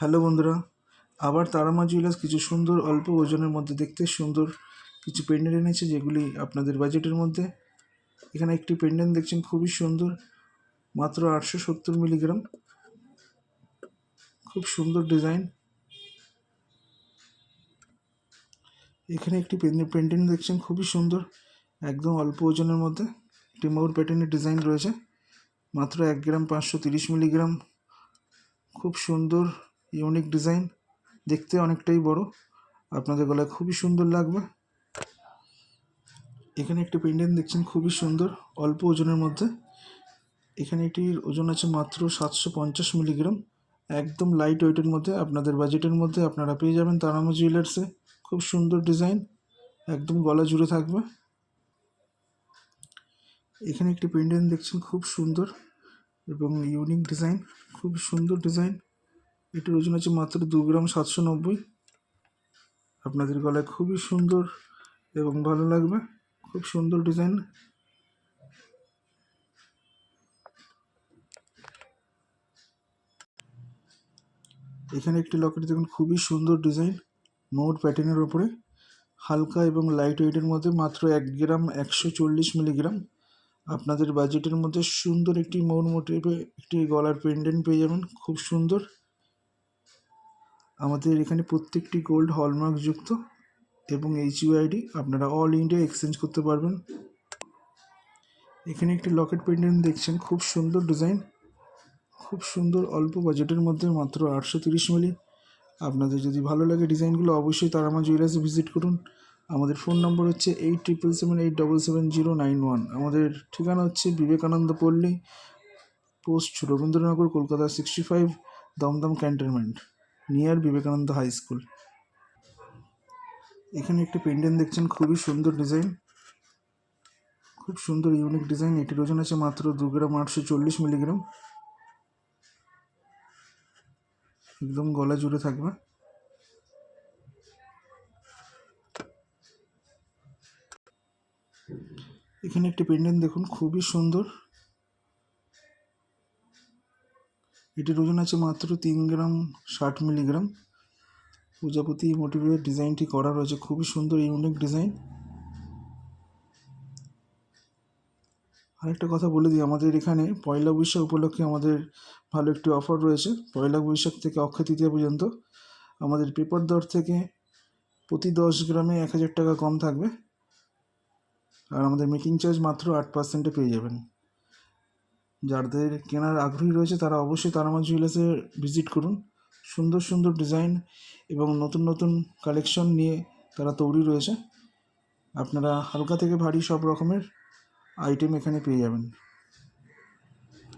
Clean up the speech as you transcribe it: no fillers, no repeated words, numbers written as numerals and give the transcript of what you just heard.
Hello বন্ধুরা, আবার Tara Maa jewellers কিছু সুন্দর অল্প ওজনের মধ্যে দেখতে সুন্দর কিছু পেন্ডেন্ট এনেছে, যেগুলি আপনাদের বাজেটের মধ্যে। এখানে একটি পেন্ডেন্ট দেখছেন, খুবই সুন্দর, মাত্র 870 মিলিগ্রাম। খুব সুন্দর ডিজাইন। এখানে একটি পেন্ডেন্ট দেখছেন, খুবই সুন্দর, একদম অল্প ওজনের মধ্যে একটি ময়ূর প্যাটার্নের ডিজাইন রয়েছে, মাত্র 1 গ্রাম 530 মিলিগ্রাম। খুব সুন্দর ইউনিক ডিজাইন, দেখতে অনেকটাই বড়, আপনাদের গলায় খুবই সুন্দর লাগবে। এখানে একটি পেন্ডেন্ট দেখছেন, খুবই সুন্দর, অল্প ওজনের মধ্যে। এখানে এটির ওজন আছে মাত্র 750 মিলিগ্রাম, একদম লাইট ওয়েটের মধ্যে, আপনাদের বাজেটের মধ্যে আপনারা পেয়ে যাবেন তারামা জুয়েলার্সে। খুব সুন্দর ডিজাইন, একদম গলা জুড়ে থাকবে। এখানে একটি পেন্ডেন্ট দেখছেন, খুব সুন্দর এবং ইউনিক ডিজাইন, খুব সুন্দর ডিজাইন। এটির ওজন আছে মাত্র 2 গ্রাম 790। আপনাদের গলায় খুবই সুন্দর এবং ভালো লাগবে, খুব সুন্দর ডিজাইন। এখানে একটি লকেট দেখুন, খুবই সুন্দর ডিজাইন, ময়ূর প্যাটার্নের ওপরে, হালকা এবং লাইট ওয়েটের মধ্যে, মাত্র 1 গ্রাম 140 মিলিগ্রাম। আপনাদের বাজেটের মধ্যে সুন্দর একটি ময়ূর মোটিভে একটি গলার পেন্ডেন্ট পেয়ে যাবেন, খুব সুন্দর। আমাদের এখানে প্রত্যেকটি গোল্ড হলমার্ক যুক্ত এবং HUID, আপনারা অল ইন্ডিয়া এক্সচেঞ্জ করতে পারবেন। এখানে একটি লকেট পেন্ডেন্ট দেখছেন, খুব সুন্দর ডিজাইন, খুব সুন্দর, অল্প বাজেটের মধ্যে, মাত্র 830 মিলি। আপনাদের যদি ভালো লাগে ডিজাইনগুলো, অবশ্যই তারামা জুয়েলার্সে ভিজিট করুন। আমাদের ফোন নম্বর হচ্ছে 8777877091। আমাদের ঠিকানা হচ্ছে Vivekananda Palli, post Rabindranagar, Kolkata 65, Dum Dum cantonment, near Vivekananda high school. এখানে একটি পেন্ডেন্ট দেখছেন, খুবই সুন্দর ডিজাইন, খুব সুন্দর ইউনিক ডিজাইন। এটির ওজন আছে মাত্র 2 গ্রাম 840 মিলিগ্রাম, একদম গলা জুড়ে থাকবে। এখানে একটি পেন্ডেন্ট দেখুন, খুবই সুন্দর, এটির ওজন আছে মাত্র 3 গ্রাম 60 মিলিগ্রাম। প্রজাপতি মোটিভের ডিজাইনটি করা রয়েছে, খুবই সুন্দর ইউনিক ডিজাইন। আরেকটা কথা বলে দিই, আমাদের এখানে পয়লা বৈশাখ উপলক্ষে আমাদের ভালো একটি অফার রয়েছে। পয়লা বৈশাখ থেকে অক্ষয় তৃতীয়া পর্যন্ত আমাদের পেপার দর থেকে প্রতি 10 গ্রামে 1000 টাকা কম থাকবে, আর আমাদের মেকিং চার্জ মাত্র 8%-এ পেয়ে যাবেন। যাদের কেনার আগ্রহী রয়েছে তারা অবশ্যই তারামা জুয়েলার্সে ভিজিট করুন। সুন্দর সুন্দর ডিজাইন এবং নতুন নতুন কালেকশন নিয়ে তারা তৈরি রয়েছে। আপনারা হালকা থেকে ভারী সব রকমের আইটেম এখানে পেয়ে যাবেন।